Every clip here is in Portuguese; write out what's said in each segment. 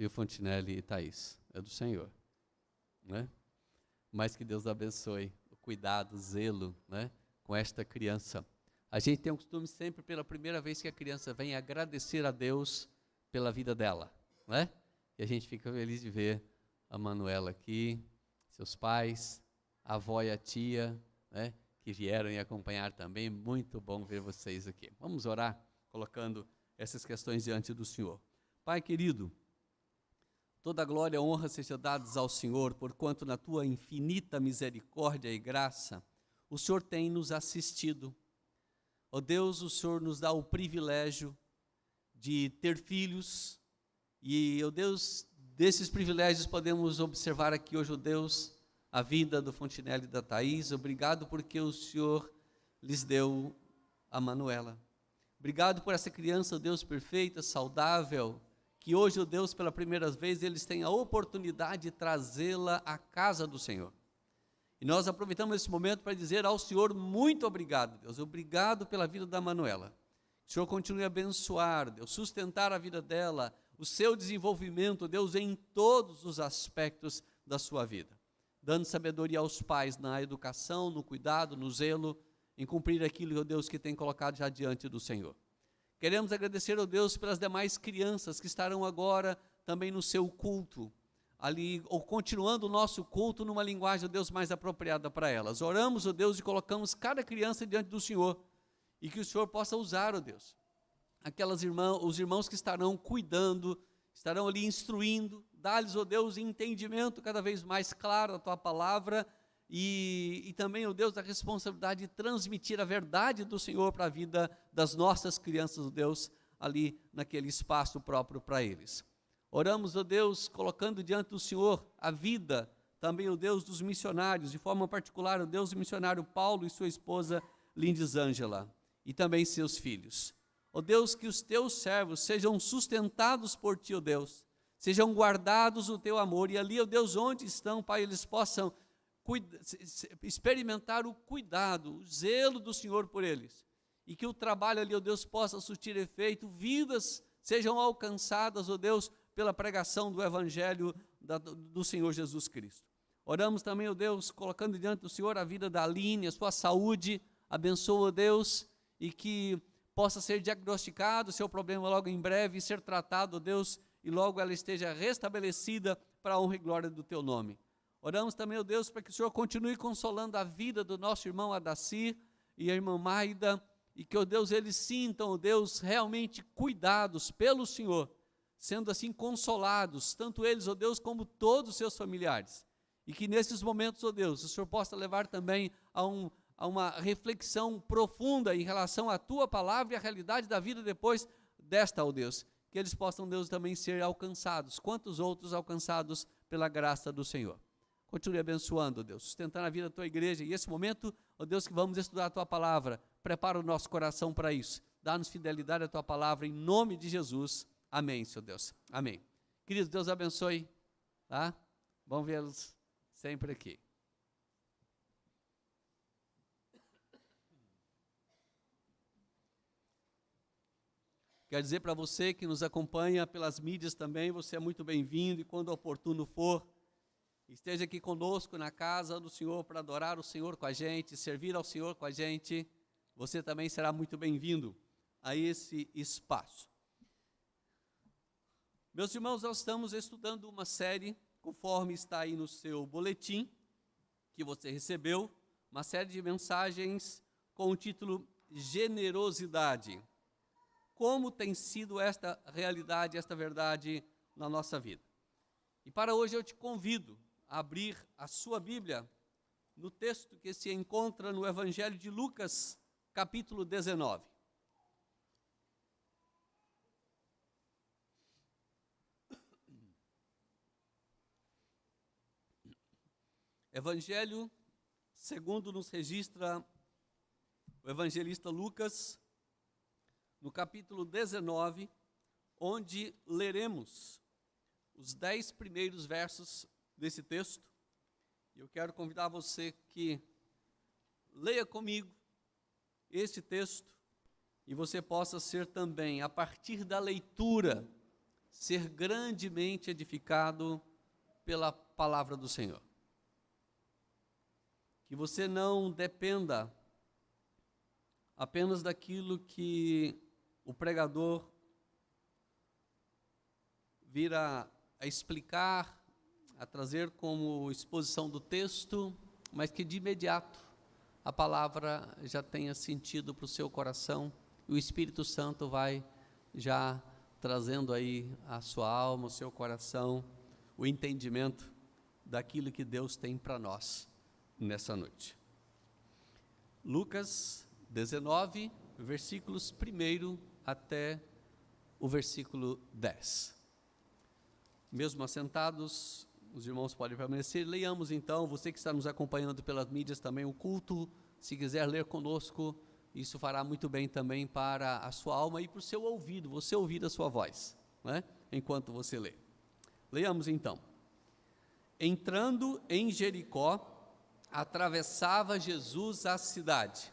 viu, Fontinelli e Thaís? É do Senhor, né? Mas que Deus abençoe o cuidado, o zelo, né, com esta criança. A gente tem um costume sempre, pela primeira vez que a criança vem, agradecer a Deus pela vida dela, né? E a gente fica feliz de ver a Manuela aqui, seus pais, a avó e a tia, né, que vieram e acompanhar também. Muito bom ver vocês aqui. Vamos orar, colocando essas questões diante do Senhor. Pai querido, toda glória e honra seja dadas ao Senhor, porquanto na tua infinita misericórdia e graça, o Senhor tem nos assistido. Ó Deus, o Senhor nos dá o privilégio de ter filhos, e, ó Deus, desses privilégios podemos observar aqui hoje, ó Deus, a vida do Fontinelli e da Thaís. Obrigado porque o Senhor lhes deu a Manuela. Obrigado por essa criança, ó Deus, perfeita, saudável, que hoje, ó Deus, pela primeira vez, eles têm a oportunidade de trazê-la à casa do Senhor. E nós aproveitamos esse momento para dizer ao Senhor, muito obrigado, Deus, obrigado pela vida da Manuela. O Senhor continue a abençoar, Deus, sustentar a vida dela, o seu desenvolvimento, Deus, em todos os aspectos da sua vida, dando sabedoria aos pais na educação, no cuidado, no zelo, em cumprir aquilo, ó Deus, que tem colocado já diante do Senhor. Queremos agradecer, ó Deus, pelas demais crianças que estarão agora também no seu culto, ali, ou continuando o nosso culto numa linguagem, ó Deus, mais apropriada para elas. Oramos, ó Deus, e colocamos cada criança diante do Senhor, e que o Senhor possa usar, ó Deus, os irmãos que estarão cuidando, estarão ali instruindo, dá-lhes, ó Deus, entendimento cada vez mais claro da tua palavra, e também, ó Deus, a responsabilidade de transmitir a verdade do Senhor para a vida das nossas crianças, ó Deus, ali naquele espaço próprio para eles. Oramos, ó Deus, colocando diante do Senhor a vida, também, ó Deus, dos missionários, de forma particular, ó Deus, o missionário Paulo e sua esposa Lindisângela, e também seus filhos. Ó Deus, que os teus servos sejam sustentados por ti, ó Deus, sejam guardados no teu amor, e ali, ó Deus, onde estão, Pai, eles possam experimentar o cuidado, o zelo do Senhor por eles, e que o trabalho ali, ó Deus, possa surtir efeito, vidas sejam alcançadas, ó Deus, pela pregação do Evangelho do Senhor Jesus Cristo. Oramos também, ó Deus, colocando diante do Senhor a vida da Aline, a sua saúde, abençoa, ó Deus, e que possa ser diagnosticado o seu problema logo em breve, e ser tratado, ó Deus, e logo ela esteja restabelecida para a honra e glória do teu nome. Oramos também, ó Deus, para que o Senhor continue consolando a vida do nosso irmão Adacir e a irmã Maida, e que, ó Deus, eles sintam, ó Deus, realmente cuidados pelo Senhor, sendo assim consolados, tanto eles, ó Deus, como todos os seus familiares, e que nesses momentos, ó Deus, o Senhor possa levar também a uma reflexão profunda em relação à tua palavra e à realidade da vida depois desta, ó Deus, que eles possam, Deus, também ser alcançados, quantos outros alcançados pela graça do Senhor. Continue abençoando, Deus, sustentando a vida da tua igreja, e esse momento, ó Deus, que vamos estudar a tua palavra, prepara o nosso coração para isso, dá-nos fidelidade à tua palavra, em nome de Jesus, amém, Senhor Deus, amém. Queridos, Deus abençoe, tá? Vamos vê-los sempre aqui. Quero dizer para você que nos acompanha pelas mídias também, você é muito bem-vindo, e quando oportuno for, esteja aqui conosco na casa do Senhor para adorar o Senhor com a gente, servir ao Senhor com a gente, você também será muito bem-vindo a esse espaço. Meus irmãos, nós estamos estudando uma série, conforme está aí no seu boletim, que você recebeu, uma série de mensagens com o título Generosidade. Como tem sido esta realidade, esta verdade na nossa vida? E para hoje eu te convido a abrir a sua Bíblia no texto que se encontra no Evangelho de Lucas, capítulo 19. Evangelho, segundo nos registra o evangelista Lucas, no capítulo 19, onde leremos os 10 primeiros versos desse texto. Eu quero convidar você que leia comigo este texto, e você possa ser também, a partir da leitura, ser grandemente edificado pela palavra do Senhor. Que você não dependa apenas daquilo que o pregador vira a explicar, a trazer como exposição do texto, mas que de imediato a palavra já tenha sentido para o seu coração, e o Espírito Santo vai já trazendo aí a sua alma, o seu coração, o entendimento daquilo que Deus tem para nós nessa noite. Lucas 19, versículos 1 até o versículo 10. Mesmo assentados, os irmãos podem permanecer. Leiamos então, você que está nos acompanhando pelas mídias também, o culto, se quiser ler conosco, isso fará muito bem também para a sua alma e para o seu ouvido, você ouvir a sua voz, né? Enquanto você lê. Leiamos então. Entrando em Jericó, atravessava Jesus a cidade.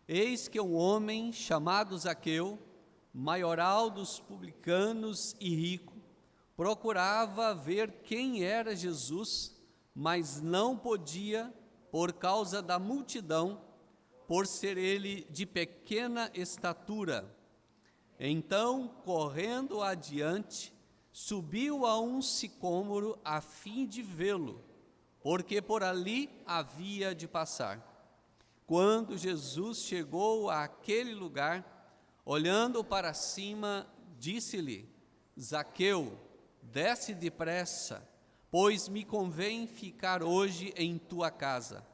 Eis que um homem chamado Zaqueu, maioral dos publicanos e rico, procurava ver quem era Jesus, mas não podia por causa da multidão, por ser ele de pequena estatura. Então, correndo adiante, subiu a um sicômoro a fim de vê-lo, porque por ali havia de passar. Quando Jesus chegou àquele lugar, olhando para cima, disse-lhe: Zaqueu, desce depressa, pois me convém ficar hoje em tua casa.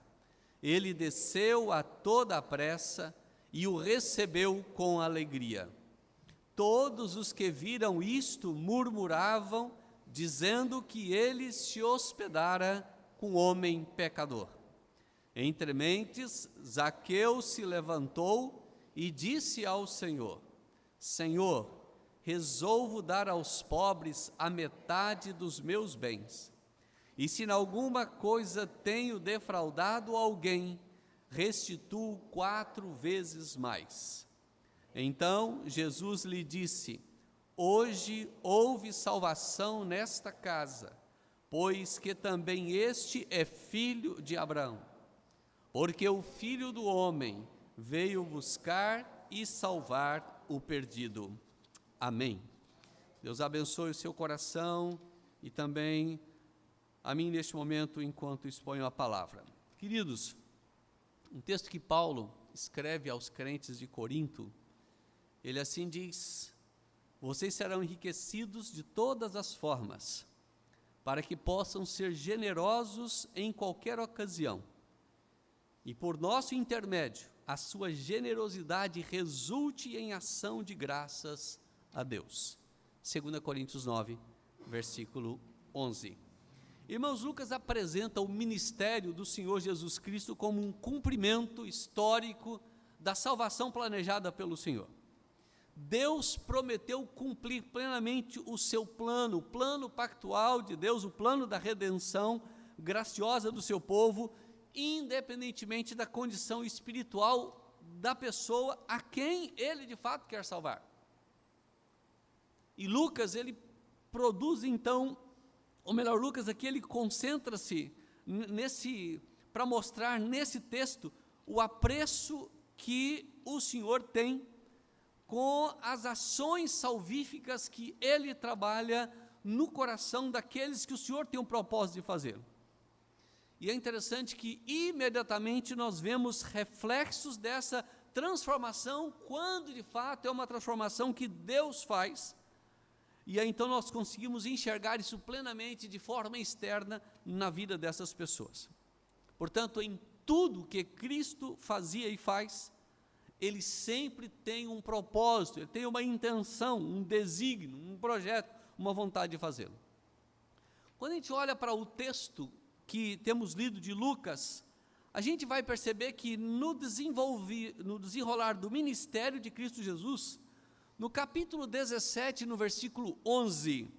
Ele desceu a toda a pressa e o recebeu com alegria. Todos os que viram isto murmuravam, dizendo que ele se hospedara com homem pecador. Entre mentes, Zaqueu se levantou e disse ao Senhor: Senhor, resolvo dar aos pobres a metade dos meus bens. E se em alguma coisa tenho defraudado alguém, restituo 4 vezes mais. Então Jesus lhe disse: Hoje houve salvação nesta casa, pois que também este é filho de Abraão. Porque o Filho do Homem veio buscar e salvar o perdido. Amém. Deus abençoe o seu coração e também a mim neste momento, enquanto exponho a palavra. Queridos, um texto que Paulo escreve aos crentes de Corinto, ele assim diz: vocês serão enriquecidos de todas as formas, para que possam ser generosos em qualquer ocasião. E por nosso intermédio, a sua generosidade resulte em ação de graças a Deus. 2 Coríntios 9, versículo 11. Irmãos, Lucas apresenta o ministério do Senhor Jesus Cristo como um cumprimento histórico da salvação planejada pelo Senhor. Deus prometeu cumprir plenamente o seu plano, o plano pactual de Deus, o plano da redenção graciosa do seu povo, independentemente da condição espiritual da pessoa a quem ele de fato quer salvar. E Lucas, ele produz então, ou melhor, Lucas aqui ele concentra-se para mostrar nesse texto o apreço que o Senhor tem com as ações salvíficas que ele trabalha no coração daqueles que o Senhor tem o propósito de fazer. E é interessante que imediatamente nós vemos reflexos dessa transformação, quando de fato é uma transformação que Deus faz, e aí então nós conseguimos enxergar isso plenamente de forma externa na vida dessas pessoas. Portanto, em tudo que Cristo fazia e faz, ele sempre tem um propósito, ele tem uma intenção, um desígnio, um projeto, uma vontade de fazê-lo. Quando a gente olha para o texto que temos lido de Lucas, a gente vai perceber que no desenrolar do ministério de Cristo Jesus, no capítulo 17, no versículo 11,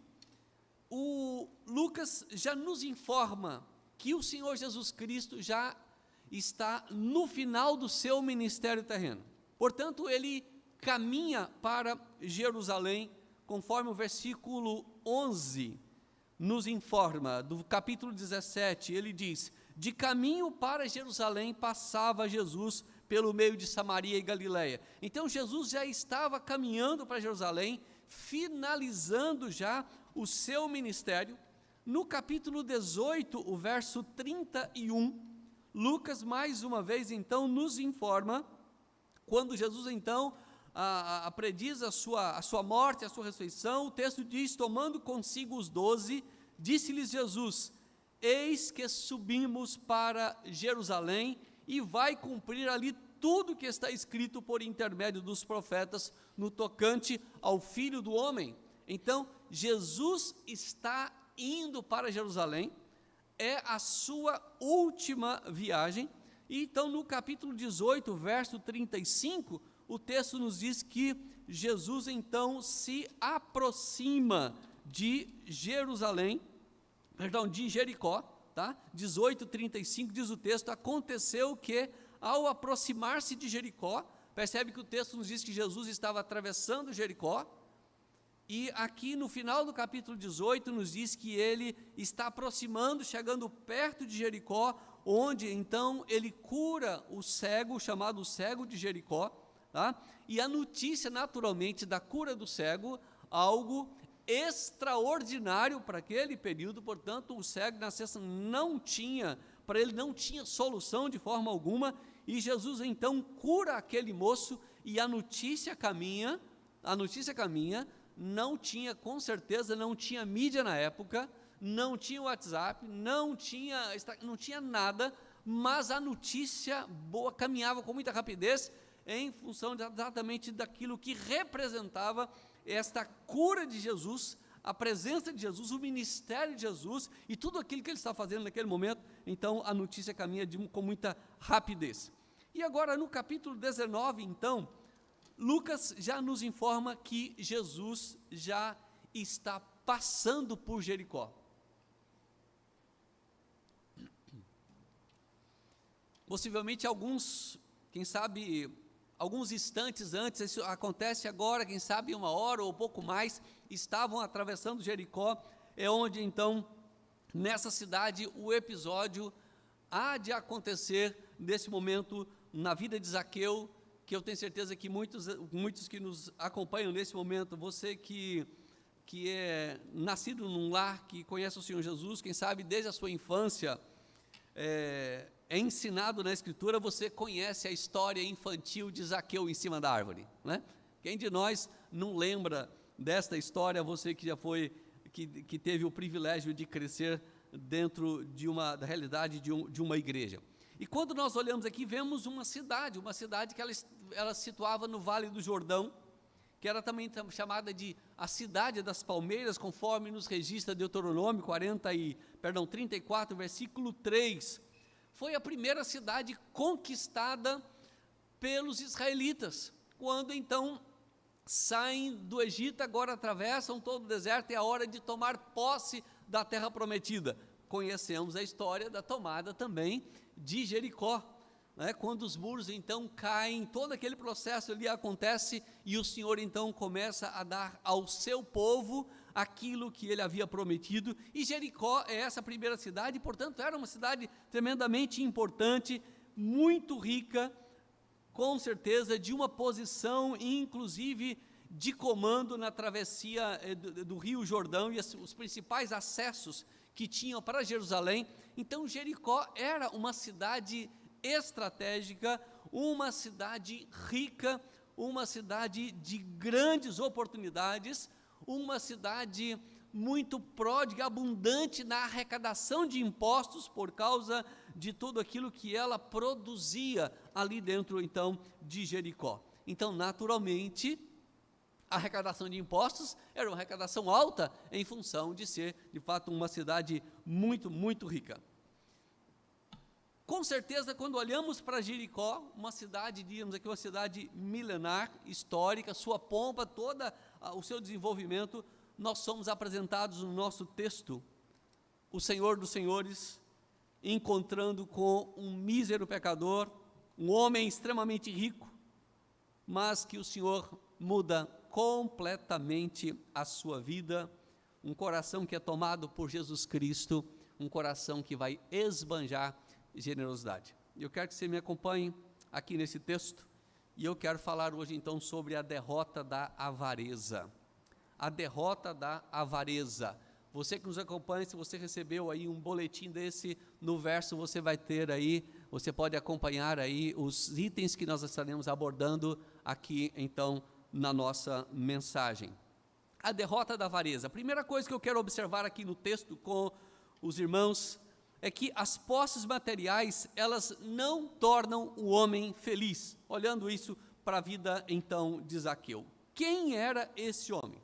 o Lucas já nos informa que o Senhor Jesus Cristo já está no final do seu ministério terreno. Portanto, ele caminha para Jerusalém, conforme o versículo 11 nos informa, do capítulo 17, ele diz: de caminho para Jerusalém passava Jesus pelo meio de Samaria e Galiléia. Então Jesus já estava caminhando para Jerusalém, finalizando já o seu ministério. No capítulo 18, o verso 31, Lucas mais uma vez então nos informa, quando Jesus então prediz a sua morte, a sua ressurreição, o texto diz: tomando consigo os 12, disse-lhes Jesus: eis que subimos para Jerusalém, e vai cumprir ali tudo que está escrito por intermédio dos profetas no tocante ao Filho do Homem. Então, Jesus está indo para Jerusalém, é a sua última viagem. E então, no capítulo 18, verso 35, o texto nos diz que Jesus então se aproxima de Jerusalém, de Jericó, tá? 18:35 diz o texto: aconteceu que, ao aproximar-se de Jericó, percebe que o texto nos diz que Jesus estava atravessando Jericó, e aqui no final do capítulo 18 nos diz que ele está aproximando, chegando perto de Jericó, onde então ele cura o cego, chamado cego de Jericó, tá? E a notícia naturalmente da cura do cego, algo extraordinário para aquele período. Portanto, o cego nascença para ele não tinha solução de forma alguma, e Jesus então cura aquele moço, e a notícia caminha, com certeza não tinha mídia na época, não tinha WhatsApp, não tinha nada, mas a notícia boa caminhava com muita rapidez, em função exatamente daquilo que representava esta cura de Jesus, a presença de Jesus, o ministério de Jesus, e tudo aquilo que ele está fazendo naquele momento. Então a notícia caminha com muita rapidez. E agora no capítulo 19, então, Lucas já nos informa que Jesus já está passando por Jericó. Possivelmente quem sabe, alguns instantes antes, isso acontece agora, quem sabe 1 hora ou pouco mais, estavam atravessando Jericó, é onde então, nessa cidade, o episódio há de acontecer nesse momento na vida de Zaqueu, que eu tenho certeza que muitos que nos acompanham nesse momento, você que é nascido num lar, que conhece o Senhor Jesus, quem sabe desde a sua infância, é ensinado na Escritura, você conhece a história infantil de Zaqueu em cima da árvore, né? Quem de nós não lembra desta história, você que já que teve o privilégio de crescer dentro da realidade de uma igreja. E quando nós olhamos aqui, vemos uma cidade que ela se situava no Vale do Jordão, que era também chamada de a cidade das palmeiras, conforme nos registra Deuteronômio 34, versículo 3. Foi a primeira cidade conquistada pelos israelitas, quando então saem do Egito, agora atravessam todo o deserto, é a hora de tomar posse da terra prometida. Conhecemos a história da tomada também de Jericó, né? Quando os muros então caem, todo aquele processo ali acontece, e o Senhor então começa a dar ao seu povo aquilo que ele havia prometido, e Jericó é essa primeira cidade, portanto era uma cidade tremendamente importante, muito rica, com certeza de uma posição, inclusive de comando na travessia do Rio Jordão, e os principais acessos que tinham para Jerusalém. Então Jericó era uma cidade estratégica, uma cidade rica, uma cidade de grandes oportunidades, uma cidade muito pródiga, abundante na arrecadação de impostos, por causa de tudo aquilo que ela produzia ali dentro então de Jericó. Então, naturalmente, a arrecadação de impostos era uma arrecadação alta, em função de ser, de fato, uma cidade muito, muito rica. Com certeza, quando olhamos para Jericó, uma cidade, digamos aqui, uma cidade milenar, histórica, sua pompa, todo o seu desenvolvimento, nós somos apresentados no nosso texto, o Senhor dos Senhores, encontrando com um mísero pecador, um homem extremamente rico, mas que o Senhor muda completamente a sua vida, um coração que é tomado por Jesus Cristo, um coração que vai esbanjar generosidade. Eu quero que você me acompanhe aqui nesse texto, e eu quero falar hoje então sobre a derrota da avareza. A derrota da avareza. Você que nos acompanha, se você recebeu aí um boletim desse, no verso você vai ter aí, você pode acompanhar aí os itens que nós estaremos abordando aqui então na nossa mensagem. A derrota da avareza. A primeira coisa que eu quero observar aqui no texto com os irmãos é que as posses materiais, elas não tornam o homem feliz. Olhando isso para a vida então de Zaqueu. Quem era esse homem?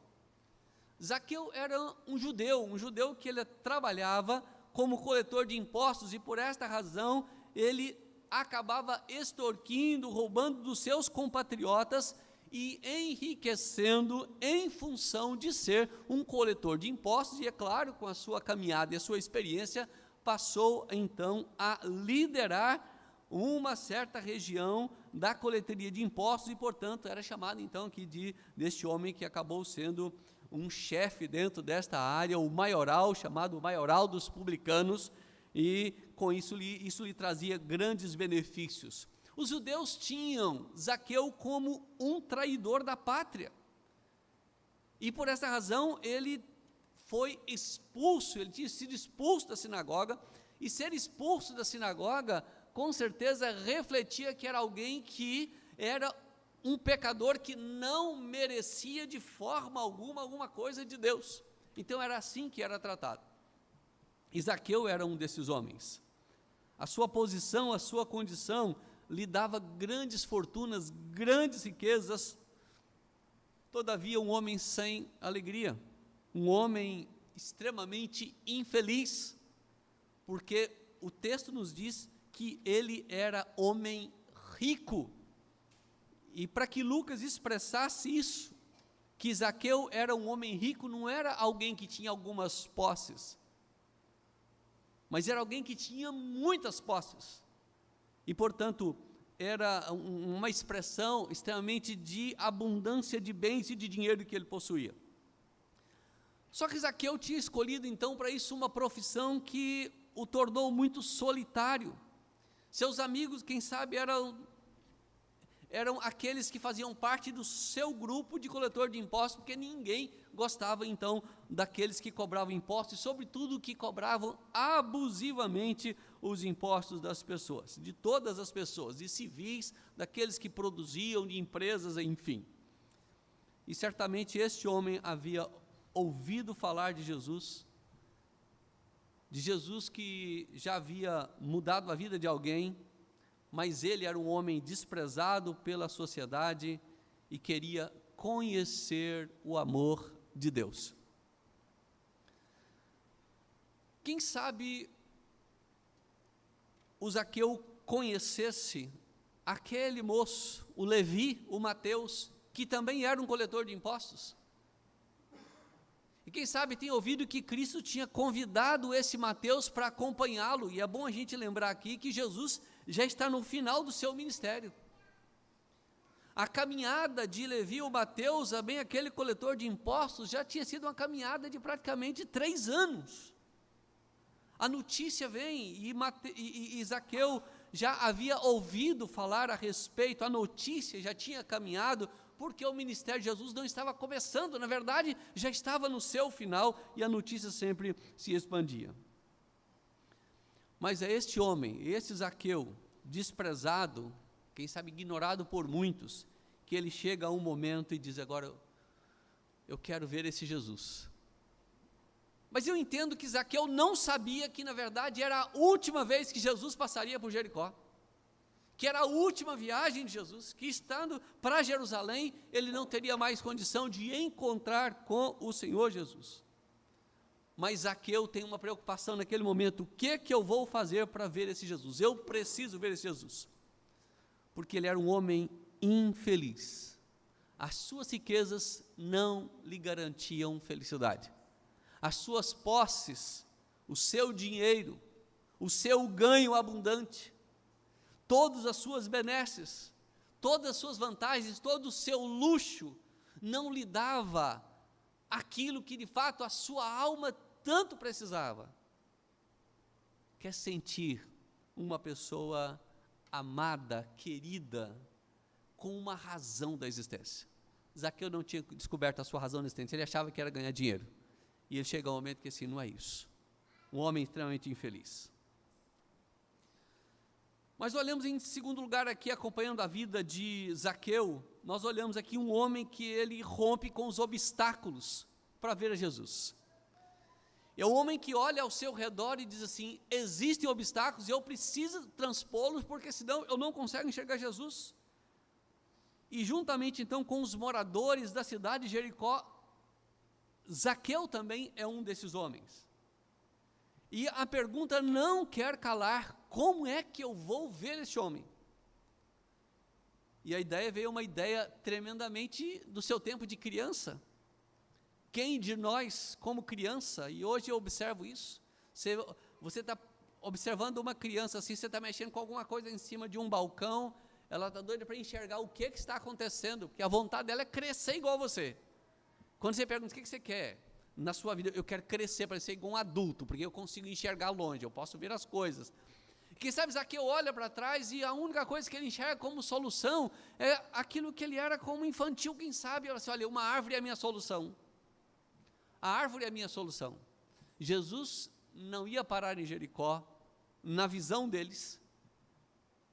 Zaqueu era um judeu que ele trabalhava como coletor de impostos e por esta razão ele acabava extorquindo, roubando dos seus compatriotas e enriquecendo em função de ser um coletor de impostos e, é claro, com a sua caminhada e a sua experiência, passou então a liderar uma certa região da coletoria de impostos e, portanto, era chamado então aqui deste homem que acabou sendo um chefe dentro desta área, o maioral, chamado maioral dos publicanos, e com isso lhe trazia grandes benefícios. Os judeus tinham Zaqueu como um traidor da pátria, e por essa razão ele foi expulso, ele tinha sido expulso da sinagoga, e ser expulso da sinagoga, com certeza refletia que era alguém que era um pecador que não merecia de forma alguma coisa de Deus. Então era assim que era tratado. E Zaqueu era um desses homens. A sua posição, a sua condição lhe dava grandes fortunas, grandes riquezas. Todavia, um homem sem alegria, um homem extremamente infeliz, porque o texto nos diz que ele era homem rico. E para que Lucas expressasse isso, que Zaqueu era um homem rico, não era alguém que tinha algumas posses, mas era alguém que tinha muitas posses, e portanto, era uma expressão extremamente de abundância de bens e de dinheiro que ele possuía. Só que Zaqueu tinha escolhido então para isso uma profissão que o tornou muito solitário. Seus amigos, quem sabe, eram aqueles que faziam parte do seu grupo de coletor de impostos, porque ninguém gostava então daqueles que cobravam impostos, e sobretudo que cobravam abusivamente os impostos das pessoas, de todas as pessoas, de civis, daqueles que produziam, de empresas, enfim. E certamente este homem havia ouvido falar de Jesus que já havia mudado a vida de alguém, mas ele era um homem desprezado pela sociedade e queria conhecer o amor de Deus. Quem sabe o Zaqueu conhecesse aquele moço, o Levi, o Mateus, que também era um coletor de impostos. E quem sabe tem ouvido que Cristo tinha convidado esse Mateus para acompanhá-lo, e é bom a gente lembrar aqui que Jesus já está no final do seu ministério. A caminhada de Levi ou Mateus, bem aquele coletor de impostos, já tinha sido uma caminhada de praticamente 3 anos. A notícia vem, e Zaqueu já havia ouvido falar a respeito, a notícia já tinha caminhado, porque o ministério de Jesus não estava começando, na verdade, já estava no seu final, e a notícia sempre se expandia. Mas é este homem, este Zaqueu, desprezado, quem sabe ignorado por muitos, que ele chega a um momento e diz: agora eu quero ver esse Jesus. Mas eu entendo que Zaqueu não sabia que na verdade era a última vez que Jesus passaria por Jericó, que era a última viagem de Jesus, que estando para Jerusalém, ele não teria mais condição de encontrar com o Senhor Jesus. Mas Zaqueu tem uma preocupação naquele momento: o que eu vou fazer para ver esse Jesus? Eu preciso ver esse Jesus. Porque ele era um homem infeliz. As suas riquezas não lhe garantiam felicidade. As suas posses, o seu dinheiro, o seu ganho abundante, todas as suas benesses, todas as suas vantagens, todo o seu luxo, não lhe dava aquilo que de fato a sua alma tanto precisava. Quer sentir uma pessoa amada, querida, com uma razão da existência. Zaqueu não tinha descoberto a sua razão da existência, ele achava que era ganhar dinheiro. E ele chega ao momento que assim, não é isso. Um homem extremamente infeliz. Mas olhamos em segundo lugar aqui, acompanhando a vida de Zaqueu, nós olhamos aqui um homem que ele rompe com os obstáculos para ver a Jesus. É um homem que olha ao seu redor e diz assim, existem obstáculos e eu preciso transpô-los, porque senão eu não consigo enxergar Jesus. E juntamente então com os moradores da cidade de Jericó, Zaqueu também é um desses homens. E a pergunta não quer calar, como é que eu vou ver este homem? E a ideia veio uma ideia tremendamente do seu tempo de criança. Quem de nós, como criança, e hoje eu observo isso, você está observando uma criança assim, você está mexendo com alguma coisa em cima de um balcão, ela está doida para enxergar o que está acontecendo, porque a vontade dela é crescer igual você. Quando você pergunta, o que você quer na sua vida? Eu quero crescer para ser igual um adulto, porque eu consigo enxergar longe, eu posso ver as coisas. Quem sabe Zaqueu olha para trás e a única coisa que ele enxerga como solução é aquilo que ele era como infantil, quem sabe, ele assim, olha, uma árvore é a minha solução. A árvore é a minha solução. Jesus não ia parar em Jericó, na visão deles,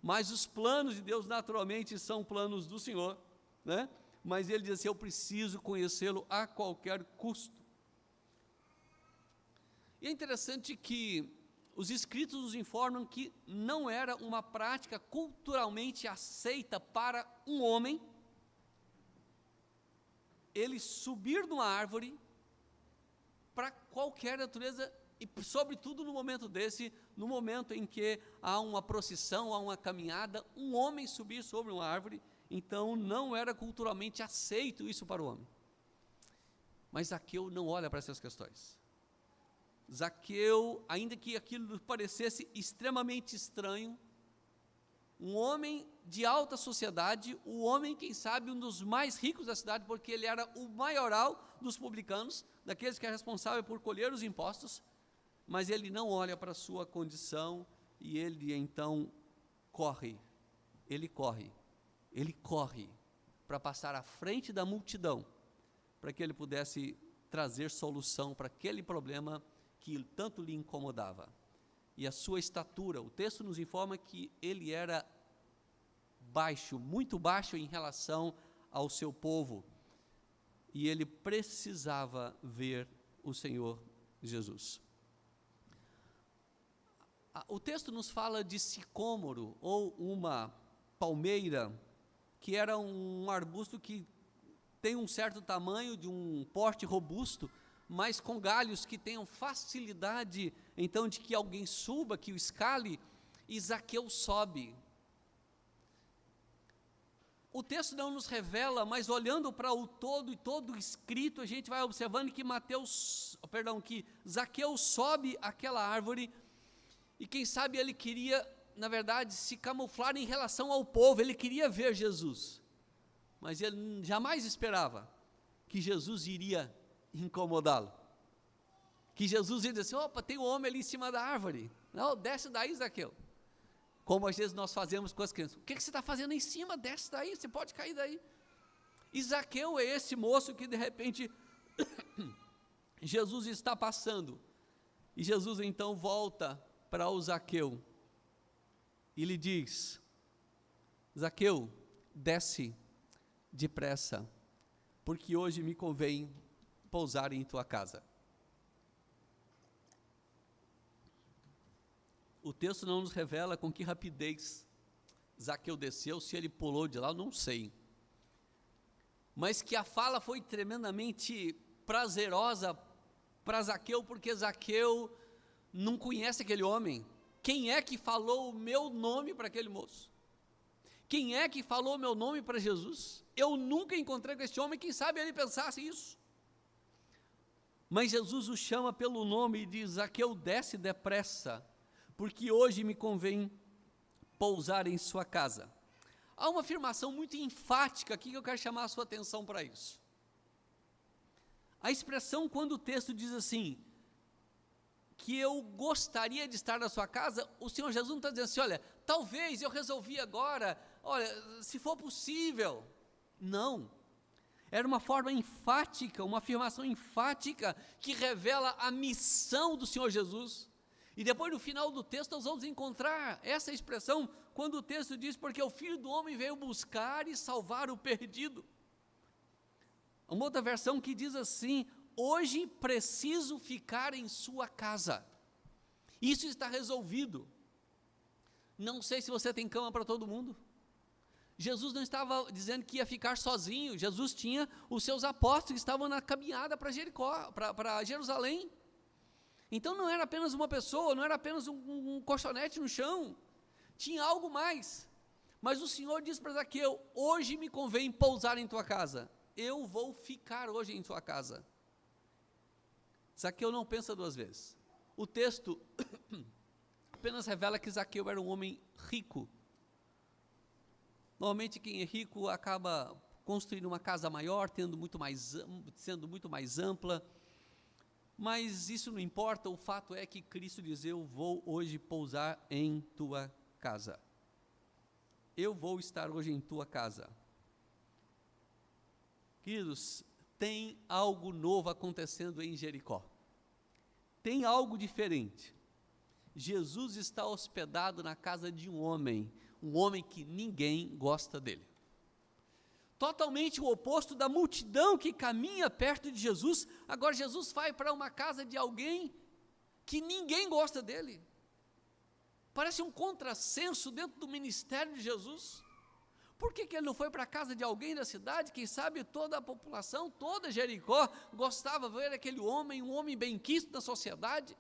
mas os planos de Deus naturalmente são planos do Senhor, né? Mas ele diz assim, eu preciso conhecê-lo a qualquer custo. E é interessante que os escritos nos informam que não era uma prática culturalmente aceita para um homem ele subir numa árvore para qualquer natureza, e sobretudo no momento desse, no momento em que há uma procissão, há uma caminhada, um homem subir sobre uma árvore, então não era culturalmente aceito isso para o homem. Mas Zaqueu não olha para essas questões. Zaqueu, ainda que aquilo parecesse extremamente estranho, um homem de alta sociedade, o homem, quem sabe, um dos mais ricos da cidade, porque ele era o maioral dos publicanos, daqueles que é responsável por colher os impostos, mas ele não olha para a sua condição, e ele então corre para passar à frente da multidão, para que ele pudesse trazer solução para aquele problema que tanto lhe incomodava. E a sua estatura, o texto nos informa que ele era baixo, muito baixo em relação ao seu povo, e ele precisava ver o Senhor Jesus. O texto nos fala de sicômoro, ou uma palmeira, que era um arbusto que tem um certo tamanho, de um porte robusto, mas com galhos que tenham facilidade, então, de que alguém suba, que o escale, e Zaqueu sobe. O texto não nos revela, mas olhando para o todo e todo o escrito, a gente vai observando que que Zaqueu sobe aquela árvore, e quem sabe ele queria, na verdade, se camuflar em relação ao povo, ele queria ver Jesus, mas ele jamais esperava que Jesus iria incomodá-lo, que Jesus ia dizer assim, opa, tem um homem ali em cima da árvore, não, desce daí, Zaqueu, como às vezes nós fazemos com as crianças, o que você está fazendo em cima, desce daí, você pode cair daí. E Zaqueu é esse moço que de repente Jesus está passando, e Jesus então volta para o Zaqueu, e lhe diz, Zaqueu, desce depressa, porque hoje me convém pousar em tua casa. O texto não nos revela com que rapidez Zaqueu desceu, se ele pulou de lá, eu não sei. Mas que a fala foi tremendamente prazerosa para Zaqueu, porque Zaqueu não conhece aquele homem. Quem é que falou o meu nome para aquele moço? Quem é que falou o meu nome para Jesus? Eu nunca encontrei com esse homem, quem sabe ele pensasse isso. Mas Jesus o chama pelo nome e diz, Zaqueu, desce depressa, porque hoje me convém pousar em sua casa. Há uma afirmação muito enfática aqui que eu quero chamar a sua atenção para isso. A expressão quando o texto diz assim, que eu gostaria de estar na sua casa, o Senhor Jesus não está dizendo assim, olha, talvez eu resolvi agora, olha, se for possível. Não. Era uma forma enfática, uma afirmação enfática, que revela a missão do Senhor Jesus. E depois no final do texto nós vamos encontrar essa expressão, quando o texto diz, porque o Filho do Homem veio buscar e salvar o perdido. Uma outra versão que diz assim, hoje preciso ficar em sua casa. Isso está resolvido. Não sei se você tem cama para todo mundo. Jesus não estava dizendo que ia ficar sozinho. Jesus tinha os seus apóstolos que estavam na caminhada para Jericó, para Jerusalém. Então não era apenas uma pessoa, não era apenas um colchonete no chão. Tinha algo mais. Mas o Senhor diz para Zaqueu, hoje me convém pousar em tua casa. Eu vou ficar hoje em tua casa. Zaqueu não pensa duas vezes. O texto apenas revela que Zaqueu era um homem rico. Normalmente quem é rico acaba construindo uma casa maior, sendo muito mais ampla, mas isso não importa, o fato é que Cristo diz, eu vou hoje pousar em tua casa. Eu vou estar hoje em tua casa. Queridos, tem algo novo acontecendo em Jericó. Tem algo diferente. Jesus está hospedado na casa de um homem que ninguém gosta dele. Totalmente o oposto da multidão que caminha perto de Jesus, agora Jesus vai para uma casa de alguém que ninguém gosta dele. Parece um contrassenso dentro do ministério de Jesus. Por que ele não foi para a casa de alguém da cidade? Quem sabe toda a população, toda Jericó, gostava de ver aquele homem, um homem bem-quisto da sociedade.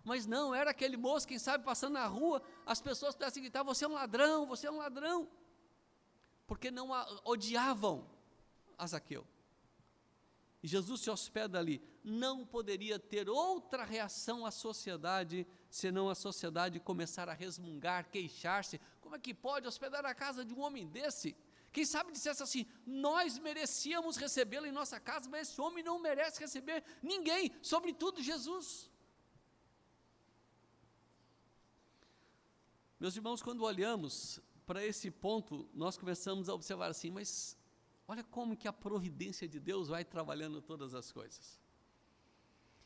Mas não, era aquele moço, quem sabe, passando na rua, as pessoas pudessem gritar, você é um ladrão, você é um ladrão. Porque não odiavam a Zaqueu. E Jesus se hospeda ali. Não poderia ter outra reação à sociedade, senão a sociedade começar a resmungar, queixar-se. Como é que pode hospedar a casa de um homem desse? Quem sabe dissesse assim, nós merecíamos recebê-lo em nossa casa, mas esse homem não merece receber ninguém, sobretudo Jesus. Meus irmãos, quando olhamos para esse ponto, nós começamos a observar assim, mas olha como que a providência de Deus vai trabalhando todas as coisas.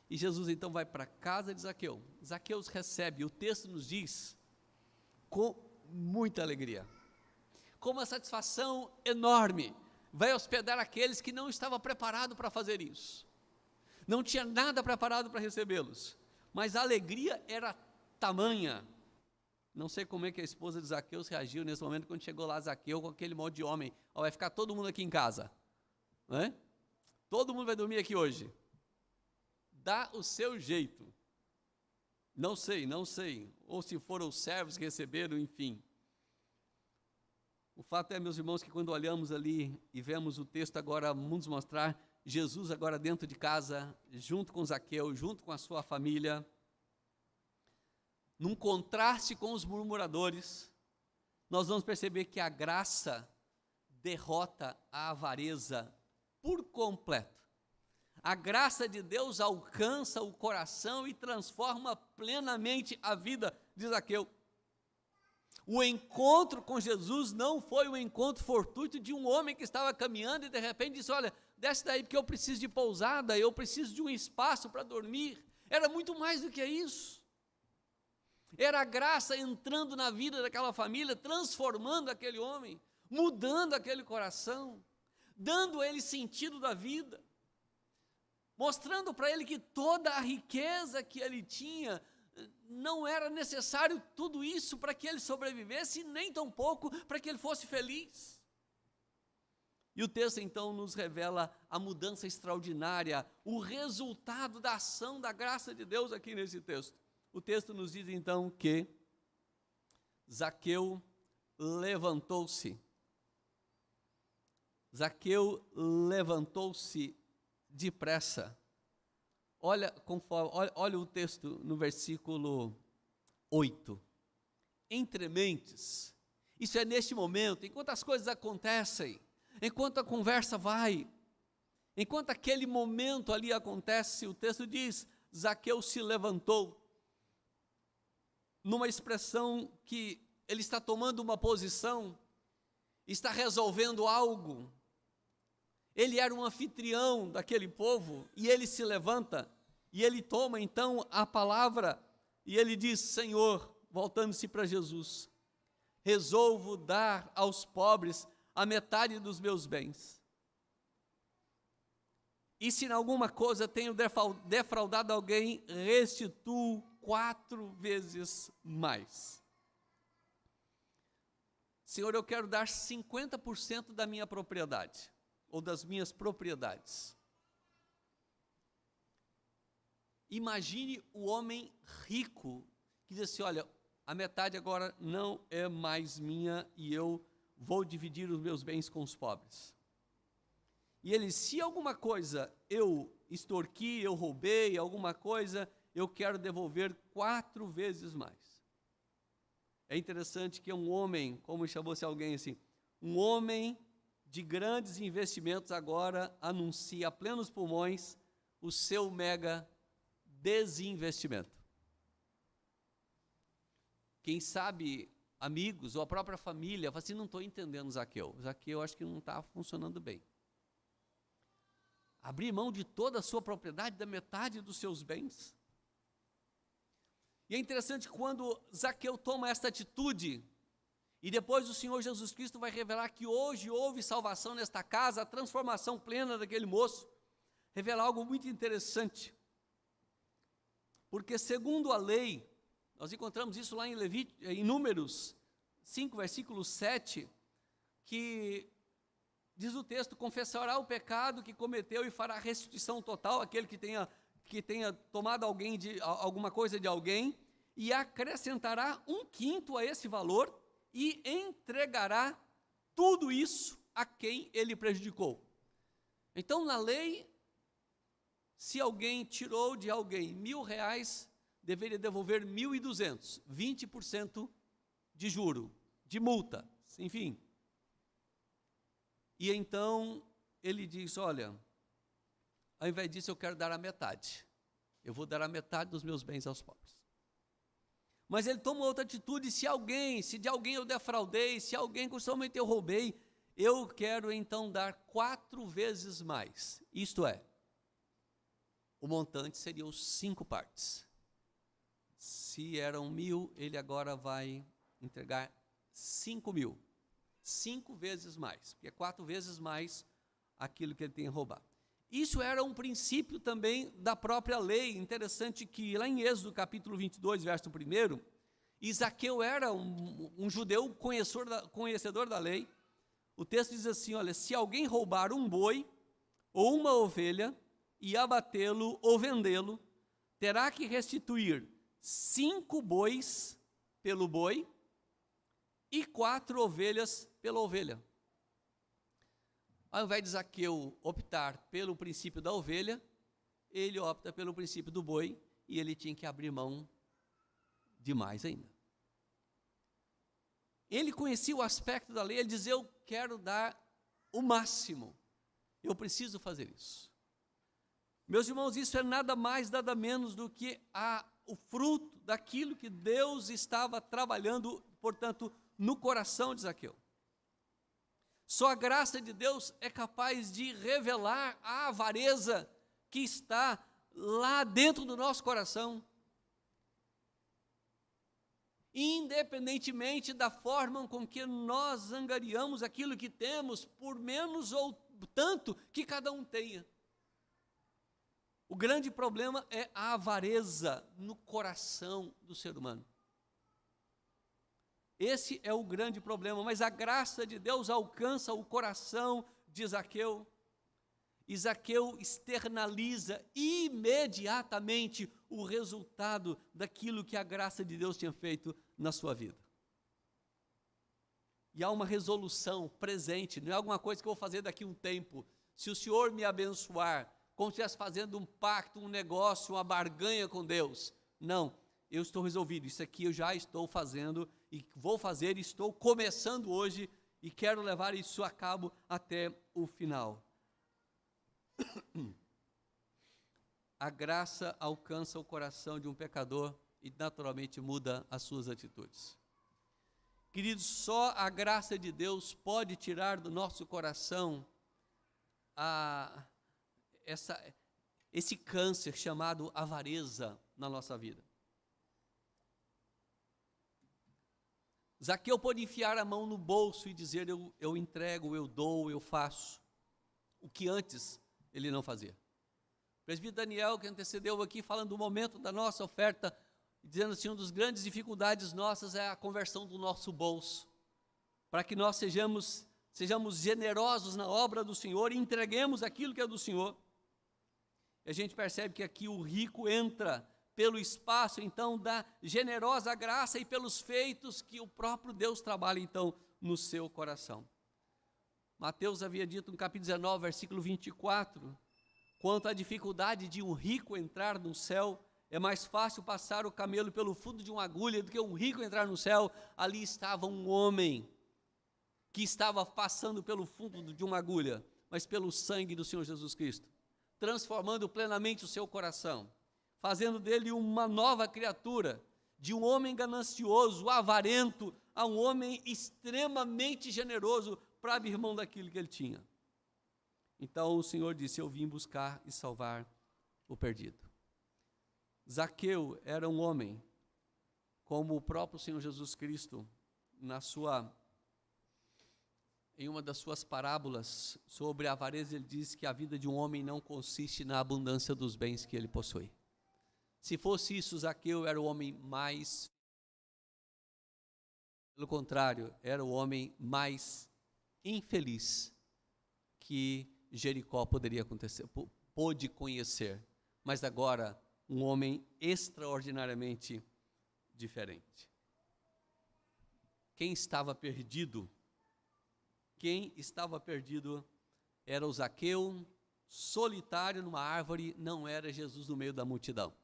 E Jesus então vai para a casa de Zaqueu. Zaqueu os recebe, o texto nos diz, com muita alegria, com uma satisfação enorme, vai hospedar aqueles que não estavam preparados para fazer isso. Não tinha nada preparado para recebê-los, mas a alegria era tamanha. Não sei como é que a esposa de Zaqueu reagiu nesse momento, quando chegou lá Zaqueu com aquele monte de homem, vai ficar todo mundo aqui em casa, não é? Todo mundo vai dormir aqui hoje, dá o seu jeito, não sei, ou se foram os servos que receberam, enfim. O fato é, meus irmãos, que quando olhamos ali e vemos o texto agora, vamos mostrar Jesus agora dentro de casa, junto com Zaqueu, junto com a sua família, num contraste com os murmuradores, nós vamos perceber que a graça derrota a avareza por completo. A graça de Deus alcança o coração e transforma plenamente a vida de Zaqueu. O encontro com Jesus não foi um encontro fortuito de um homem que estava caminhando e de repente disse, olha, desce daí porque eu preciso de pousada, eu preciso de um espaço para dormir. Era muito mais do que isso. Era a graça entrando na vida daquela família, transformando aquele homem, mudando aquele coração, dando a ele sentido da vida, mostrando para ele que toda a riqueza que ele tinha, não era necessário tudo isso para que ele sobrevivesse, nem tampouco para que ele fosse feliz. E o texto então nos revela a mudança extraordinária, o resultado da ação da graça de Deus aqui nesse texto. O texto nos diz então que Zaqueu levantou-se. Zaqueu levantou-se depressa. Olha o texto no versículo 8. Entre mentes. Isso é neste momento, enquanto as coisas acontecem, enquanto a conversa vai. Enquanto aquele momento ali acontece, o texto diz, Zaqueu se levantou, numa expressão que ele está tomando uma posição, está resolvendo algo. Ele era um anfitrião daquele povo, e ele se levanta, e ele toma então a palavra, e ele diz, Senhor, voltando-se para Jesus, resolvo dar aos pobres a metade dos meus bens. E se em alguma coisa tenho defraudado alguém, restituo 4 vezes mais. Senhor, eu quero dar 50% da minha propriedade, ou das minhas propriedades. Imagine o homem rico, que diz assim, olha, a metade agora não é mais minha, e eu vou dividir os meus bens com os pobres. E ele, se alguma coisa eu extorqui, eu roubei, alguma coisa, eu quero devolver 4 vezes mais. É interessante que um homem, como chamou-se alguém assim, um homem de grandes investimentos agora anuncia a plenos pulmões o seu mega desinvestimento. Quem sabe, amigos ou a própria família, fala assim, não estou entendendo Zaqueu. Zaqueu acho que não está funcionando bem. Abrir mão de toda a sua propriedade, da metade dos seus bens. E é interessante quando Zaqueu toma esta atitude, e depois o Senhor Jesus Cristo vai revelar que hoje houve salvação nesta casa, a transformação plena daquele moço, revela algo muito interessante. Porque segundo a lei, nós encontramos isso lá em Números 5, versículo 7, que diz o texto, confessará o pecado que cometeu e fará restituição total àquele que tenha tomado alguma coisa de alguém, e acrescentará 1/5 a esse valor, e entregará tudo isso a quem ele prejudicou. Então, na lei, se alguém tirou de alguém R$1.000, deveria devolver 1.200, 20% de juro, de multa, enfim. E então ele diz, olha, ao invés disso eu quero dar a metade. Eu vou dar a metade dos meus bens aos pobres. Mas ele toma outra atitude, se de alguém eu defraudei, se alguém costumamente eu roubei, eu quero então dar 4 vezes mais. Isto é, o montante seria os 5 partes. Se eram 1.000, ele agora vai entregar 5.000. 5 vezes mais, porque é 4 vezes mais aquilo que ele tem roubado. Isso era um princípio também da própria lei. Interessante que lá em Êxodo capítulo 22, verso 1, Zaqueu era um judeu conhecedor da lei. O texto diz assim, olha, se alguém roubar um boi ou uma ovelha e abatê-lo ou vendê-lo, terá que restituir 5 bois pelo boi e 4 ovelhas pela ovelha. Ao invés de Zaqueu optar pelo princípio da ovelha, ele opta pelo princípio do boi, e ele tinha que abrir mão de mais ainda. Ele conhecia o aspecto da lei, ele dizia, eu quero dar o máximo, eu preciso fazer isso. Meus irmãos, isso é nada mais, nada menos do que o fruto daquilo que Deus estava trabalhando, portanto, no coração de Zaqueu. Só a graça de Deus é capaz de revelar a avareza que está lá dentro do nosso coração. Independentemente da forma com que nós angariamos aquilo que temos, por menos ou tanto que cada um tenha. O grande problema é a avareza no coração do ser humano. Esse é o grande problema, mas a graça de Deus alcança o coração de Zaqueu. E Zaqueu externaliza imediatamente o resultado daquilo que a graça de Deus tinha feito na sua vida. E há uma resolução presente, não é alguma coisa que eu vou fazer daqui a um tempo. Se o Senhor me abençoar, como se estivesse fazendo um pacto, um negócio, uma barganha com Deus. Não, eu estou resolvido, isso aqui eu já estou fazendo e vou fazer, estou começando hoje e quero levar isso a cabo até o final. A graça alcança o coração de um pecador e naturalmente muda as suas atitudes. Queridos, só a graça de Deus pode tirar do nosso coração esse câncer chamado avareza na nossa vida. Zaqueu pôde enfiar a mão no bolso e dizer, eu entrego, eu dou, eu faço, o que antes ele não fazia. O presbítero Daniel, que antecedeu aqui, falando do momento da nossa oferta, dizendo assim, uma das grandes dificuldades nossas é a conversão do nosso bolso, para que nós sejamos generosos na obra do Senhor e entreguemos aquilo que é do Senhor. E a gente percebe que aqui o rico entra pelo espaço, então, da generosa graça e pelos feitos que o próprio Deus trabalha, então, no seu coração. Mateus havia dito no capítulo 19, versículo 24, quanto à dificuldade de um rico entrar no céu, é mais fácil passar o camelo pelo fundo de uma agulha do que um rico entrar no céu. Ali estava um homem que estava passando pelo fundo de uma agulha, mas pelo sangue do Senhor Jesus Cristo, transformando plenamente o seu coração, fazendo dele uma nova criatura, de um homem ganancioso, avarento, a um homem extremamente generoso para abrir mão daquilo que ele tinha. Então o Senhor disse, eu vim buscar e salvar o perdido. Zaqueu era um homem, como o próprio Senhor Jesus Cristo, em uma das suas parábolas sobre a avareza, ele diz que a vida de um homem não consiste na abundância dos bens que ele possui. Se fosse isso, Zaqueu era o homem mais... Pelo contrário, era o homem mais infeliz que Jericó pôde conhecer. Mas agora, um homem extraordinariamente diferente. Quem estava perdido era o Zaqueu, solitário numa árvore, não era Jesus no meio da multidão.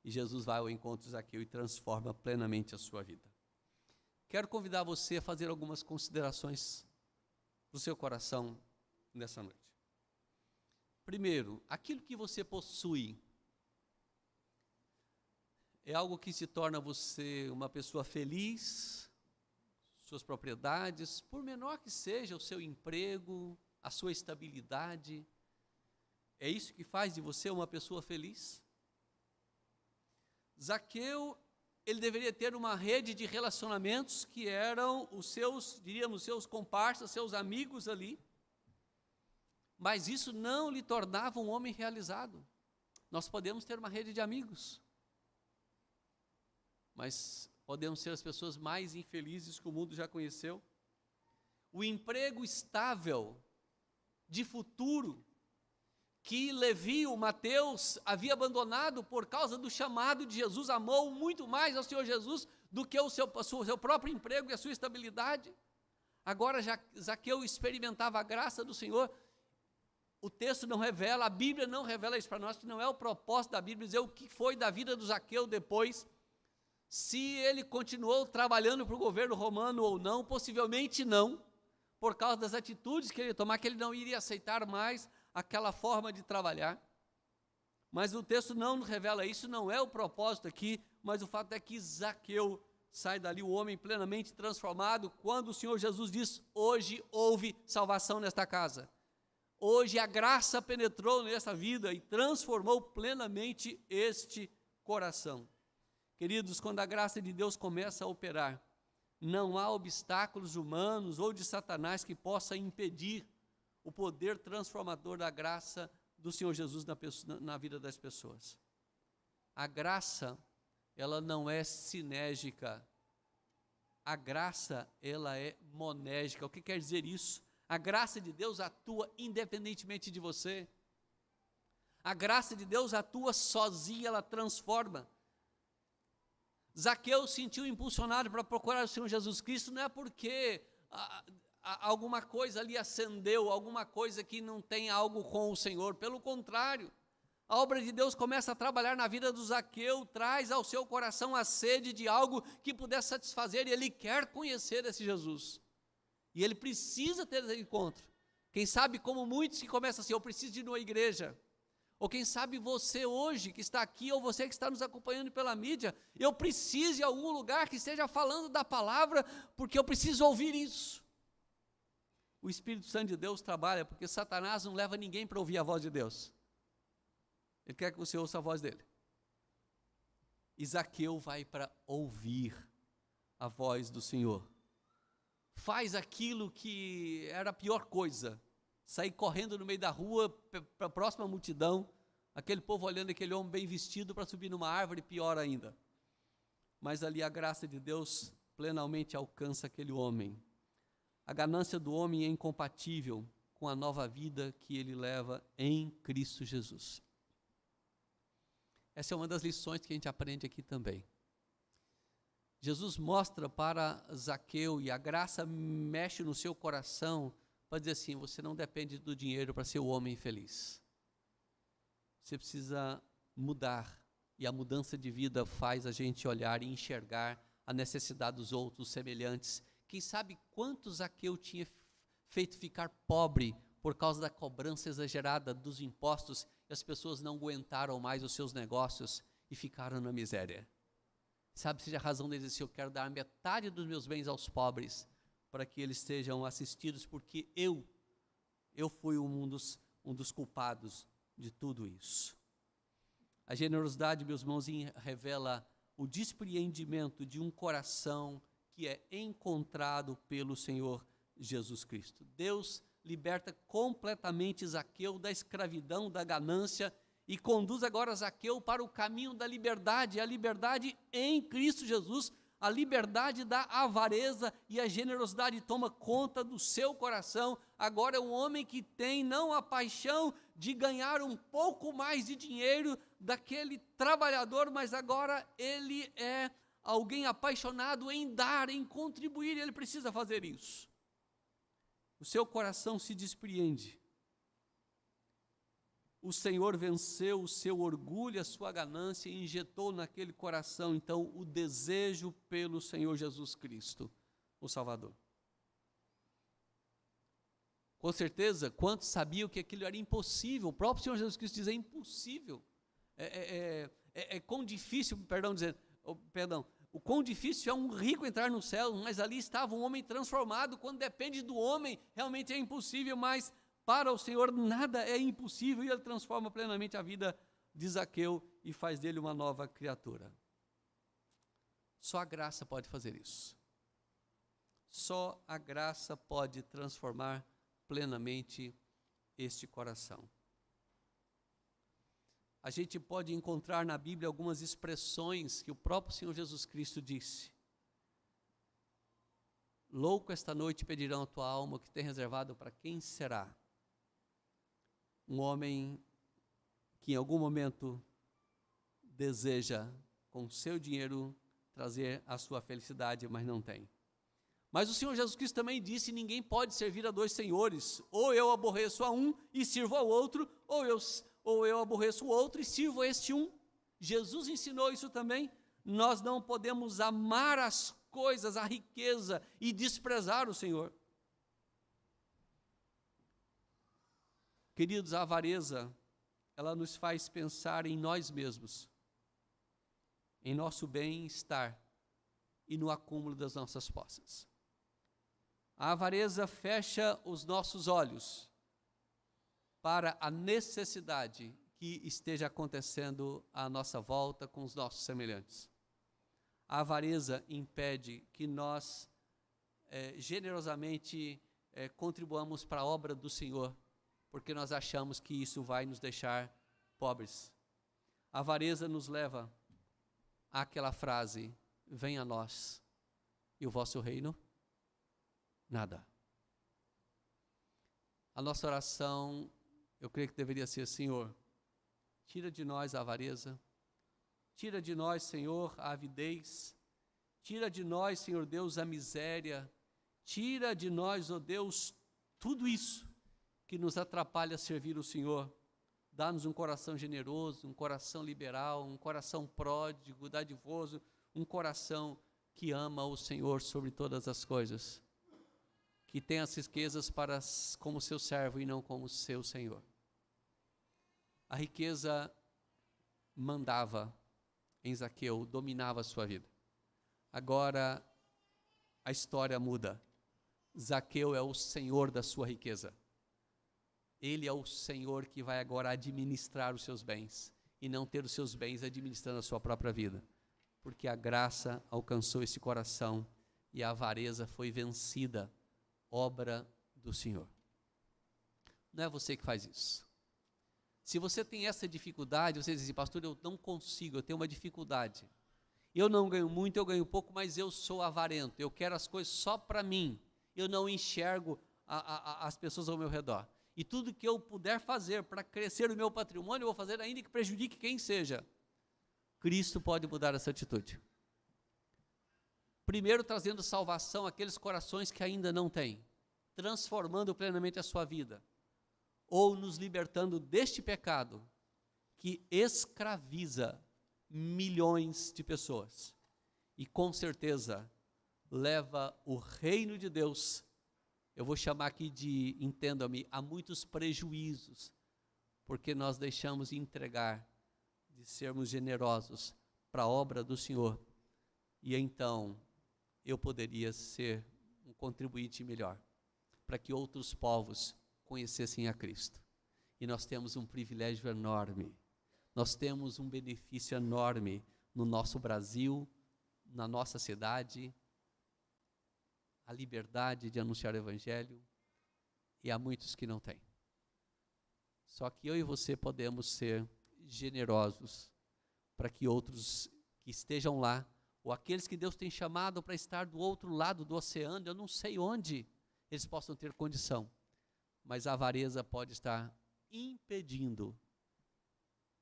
E Jesus vai ao encontro de Zaqueu e transforma plenamente a sua vida. Quero convidar você a fazer algumas considerações para o seu coração nessa noite. Primeiro, aquilo que você possui é algo que se torna você uma pessoa feliz, suas propriedades, por menor que seja o seu emprego, a sua estabilidade, é isso que faz de você uma pessoa feliz? Zaqueu, ele deveria ter uma rede de relacionamentos que eram os seus comparsas, seus amigos ali, mas isso não lhe tornava um homem realizado. Nós podemos ter uma rede de amigos, mas podemos ser as pessoas mais infelizes que o mundo já conheceu. O emprego estável, de futuro, que Levi, o Mateus, havia abandonado por causa do chamado de Jesus, amou muito mais ao Senhor Jesus do que o seu próprio emprego e a sua estabilidade. Agora Zaqueu experimentava a graça do Senhor. O texto não revela, a Bíblia não revela isso para nós, que não é o propósito da Bíblia dizer o que foi da vida do Zaqueu depois, se ele continuou trabalhando para o governo romano ou não, possivelmente não, por causa das atitudes que ele tomar, que ele não iria aceitar mais aquela forma de trabalhar. Mas o texto não revela isso, não é o propósito aqui, mas o fato é que Zaqueu sai dali, o homem plenamente transformado, quando o Senhor Jesus diz, hoje houve salvação nesta casa. Hoje a graça penetrou nessa vida e transformou plenamente este coração. Queridos, quando a graça de Deus começa a operar, não há obstáculos humanos ou de Satanás que possa impedir o poder transformador da graça do Senhor Jesus na vida das pessoas. A graça, ela não é sinérgica. A graça, ela é monégica. O que quer dizer isso? A graça de Deus atua independentemente de você. A graça de Deus atua sozinha, ela transforma. Zaqueu se sentiu impulsionado para procurar o Senhor Jesus Cristo, não é porque alguma coisa ali acendeu, alguma coisa que não tem algo com o Senhor, pelo contrário, a obra de Deus começa a trabalhar na vida do Zaqueu, traz ao seu coração a sede de algo que pudesse satisfazer, e ele quer conhecer esse Jesus, e ele precisa ter esse encontro, Quem sabe, como muitos que começam assim, eu preciso de ir numa igreja. Ou quem sabe você hoje que está aqui, ou você que está nos acompanhando pela mídia, eu preciso de algum lugar que esteja falando da palavra, porque eu preciso ouvir isso. O Espírito Santo de Deus trabalha, porque Satanás não leva ninguém para ouvir a voz de Deus. Ele quer que você ouça a voz dele. E Zaqueu vai para ouvir a voz do Senhor. Faz aquilo que era a pior coisa, sair correndo no meio da rua, para a próxima multidão, aquele povo olhando aquele homem bem vestido para subir numa árvore, pior ainda. Mas ali a graça de Deus plenamente alcança aquele homem. A ganância do homem é incompatível com a nova vida que ele leva em Cristo Jesus. Essa é uma das lições que a gente aprende aqui também. Jesus mostra para Zaqueu, e a graça mexe no seu coração, para dizer assim, você não depende do dinheiro para ser o homem feliz. Você precisa mudar, e a mudança de vida faz a gente olhar e enxergar a necessidade dos outros semelhantes. Quem sabe quanto Zaqueu tinha feito ficar pobre por causa da cobrança exagerada dos impostos, e as pessoas não aguentaram mais os seus negócios e ficaram na miséria. Sabe, seja a razão deles dizer, eu quero dar metade dos meus bens aos pobres, para que eles sejam assistidos, porque eu fui um dos culpados de tudo isso. A generosidade, meus irmãos, revela o despreendimento de um coração que é encontrado pelo Senhor Jesus Cristo. Deus liberta completamente Zaqueu da escravidão, da ganância, e conduz agora Zaqueu para o caminho da liberdade, a liberdade em Cristo Jesus, a liberdade da avareza, e a generosidade toma conta do seu coração. Agora é um homem que tem não a paixão de ganhar um pouco mais de dinheiro daquele trabalhador, mas agora ele é alguém apaixonado em dar, em contribuir, e ele precisa fazer isso. O seu coração se despreende. O Senhor venceu o seu orgulho, a sua ganância, e injetou naquele coração, então, o desejo pelo Senhor Jesus Cristo, o Salvador. Com certeza, quantos sabiam que aquilo era impossível? O próprio Senhor Jesus Cristo diz, é impossível. Quão difícil, o quão difícil é um rico entrar no céu, mas ali estava um homem transformado. Quando depende do homem, realmente é impossível, mas para o Senhor nada é impossível, e Ele transforma plenamente a vida de Zaqueu e faz dele uma nova criatura. Só a graça pode fazer isso. Só a graça pode transformar plenamente este coração. A gente pode encontrar na Bíblia algumas expressões que o próprio Senhor Jesus Cristo disse. Louco esta noite pedirão a tua alma, o que tem reservado para quem será? Um homem que em algum momento deseja com seu dinheiro trazer a sua felicidade, mas não tem. Mas o Senhor Jesus Cristo também disse, ninguém pode servir a dois senhores, ou eu aborreço a um e sirvo ao outro, ou eu aborreço o outro e sirvo a este um. Jesus ensinou isso também. Nós não podemos amar as coisas, a riqueza, e desprezar o Senhor. Queridos, a avareza, ela nos faz pensar em nós mesmos, em nosso bem-estar e no acúmulo das nossas posses. A avareza fecha os nossos olhos para a necessidade que esteja acontecendo à nossa volta com os nossos semelhantes. A avareza impede que nós generosamente contribuamos para a obra do Senhor, porque nós achamos que isso vai nos deixar pobres. A avareza nos leva àquela frase, venha a nós, e o vosso reino, nada. A nossa oração, eu creio que deveria ser, Senhor, tira de nós a avareza, tira de nós, Senhor, a avidez, tira de nós, Senhor Deus, a miséria, tira de nós, ó Deus, tudo isso que nos atrapalha a servir o Senhor. Dá-nos um coração generoso, um coração liberal, um coração pródigo, dadivoso, um coração que ama o Senhor sobre todas as coisas. que tem as riquezas como seu servo e não como seu senhor. A riqueza mandava em Zaqueu, dominava a sua vida. Agora a história muda. Zaqueu é o senhor da sua riqueza. Ele é o senhor que vai agora administrar os seus bens e não ter os seus bens administrando a sua própria vida, porque a graça alcançou esse coração e a avareza foi vencida, obra do Senhor. Não é você que faz isso. Se você tem essa dificuldade, você diz assim, pastor, eu não consigo, eu tenho uma dificuldade. Eu não ganho muito, eu ganho pouco, mas eu sou avarento, eu quero as coisas só para mim. Eu não enxergo as pessoas ao meu redor. E tudo que eu puder fazer para crescer o meu patrimônio, eu vou fazer ainda que prejudique quem seja. Cristo pode mudar essa atitude. Primeiro, trazendo salvação àqueles corações que ainda não têm, transformando plenamente a sua vida, ou nos libertando deste pecado que escraviza milhões de pessoas e com certeza leva o reino de Deus, eu vou chamar aqui de, entenda-me, a muitos prejuízos, porque nós deixamos de entregar, de sermos generosos para a obra do Senhor, e então eu poderia ser um contribuinte melhor, para que outros povos conhecessem a Cristo. E nós temos um privilégio enorme, nós temos um benefício enorme no nosso Brasil, na nossa cidade, a liberdade de anunciar o Evangelho, e há muitos que não têm. Só que eu e você podemos ser generosos para que outros que estejam lá, ou aqueles que Deus tem chamado para estar do outro lado do oceano, eu não sei onde, eles possam ter condição. Mas a avareza pode estar impedindo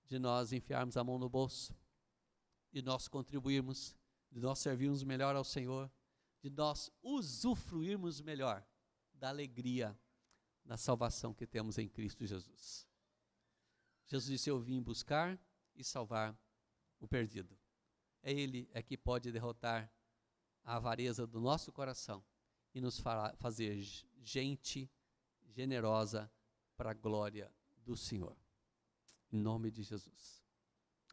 de nós enfiarmos a mão no bolso, de nós contribuirmos, de nós servirmos melhor ao Senhor, de nós usufruirmos melhor da alegria da salvação que temos em Cristo Jesus. Jesus disse, eu vim buscar e salvar o perdido. É Ele que pode derrotar a avareza do nosso coração e nos fazer gente generosa para a glória do Senhor. Em nome de Jesus.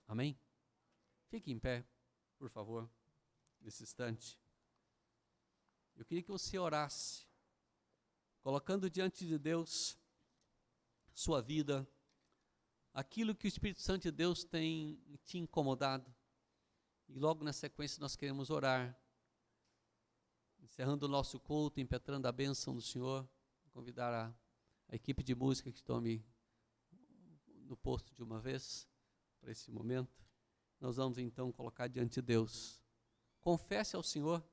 Amém? Fique em pé, por favor, nesse instante. Eu queria que você orasse, colocando diante de Deus sua vida, aquilo que o Espírito Santo de Deus tem te incomodado. E logo na sequência nós queremos orar, encerrando o nosso culto, impetrando a bênção do Senhor, convidar a equipe de música que tome no posto de uma vez, para esse momento. Nós vamos então colocar diante de Deus. Confesse ao Senhor,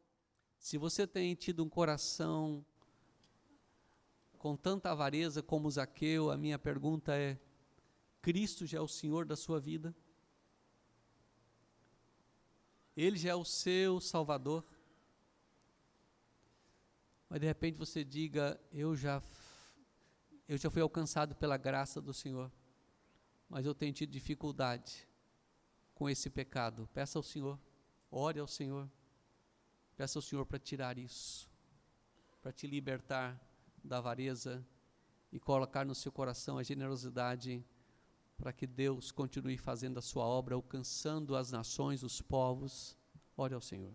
se você tem tido um coração com tanta avareza como Zaqueu, a minha pergunta é, Cristo já é o Senhor da sua vida? Ele já é o seu Salvador? Mas de repente você diga, eu já fui alcançado pela graça do Senhor, mas eu tenho tido dificuldade com esse pecado. Peça ao Senhor, ore ao Senhor, peça ao Senhor para tirar isso, para te libertar da avareza e colocar no seu coração a generosidade para que Deus continue fazendo a sua obra, alcançando as nações, os povos. Ore ao Senhor.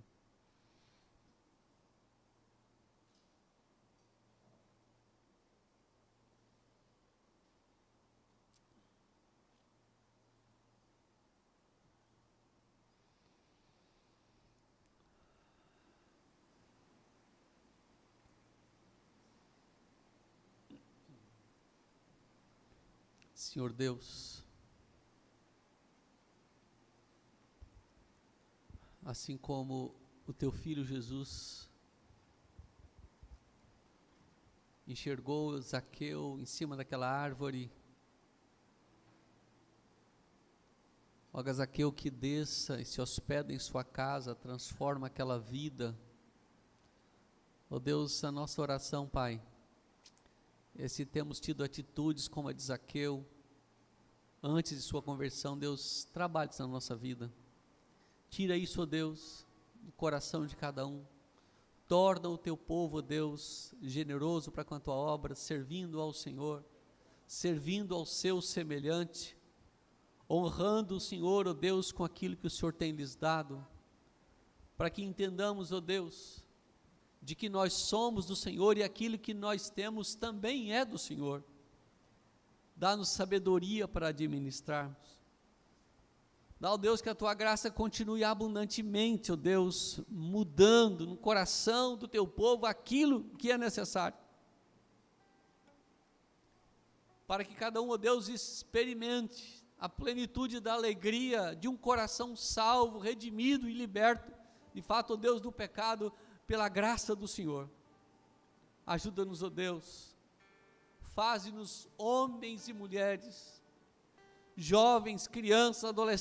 Senhor Deus, assim como o teu filho Jesus enxergou Zaqueu em cima daquela árvore, ó Zaqueu, que desça e se hospeda em sua casa, transforma aquela vida. Ó Deus, a nossa oração, Pai, se temos tido atitudes como a de Zaqueu, antes de sua conversão, Deus, trabalhe isso na nossa vida. Tira isso, ó Deus, do coração de cada um. Torna o teu povo, ó Deus, generoso para com a tua obra, servindo ao Senhor, servindo ao seu semelhante, honrando o Senhor, ó Deus, com aquilo que o Senhor tem lhes dado, para que entendamos, ó Deus, de que nós somos do Senhor e aquilo que nós temos também é do Senhor. Dá-nos sabedoria para administrarmos. Dá, ó Deus, que a tua graça continue abundantemente, ó Deus, mudando no coração do teu povo aquilo que é necessário. Para que cada um, ó Deus, experimente a plenitude da alegria de um coração salvo, redimido e liberto, de fato, ó Deus, do pecado, pela graça do Senhor. Ajuda-nos, ó Deus, faze-nos homens e mulheres, jovens, crianças, adolescentes,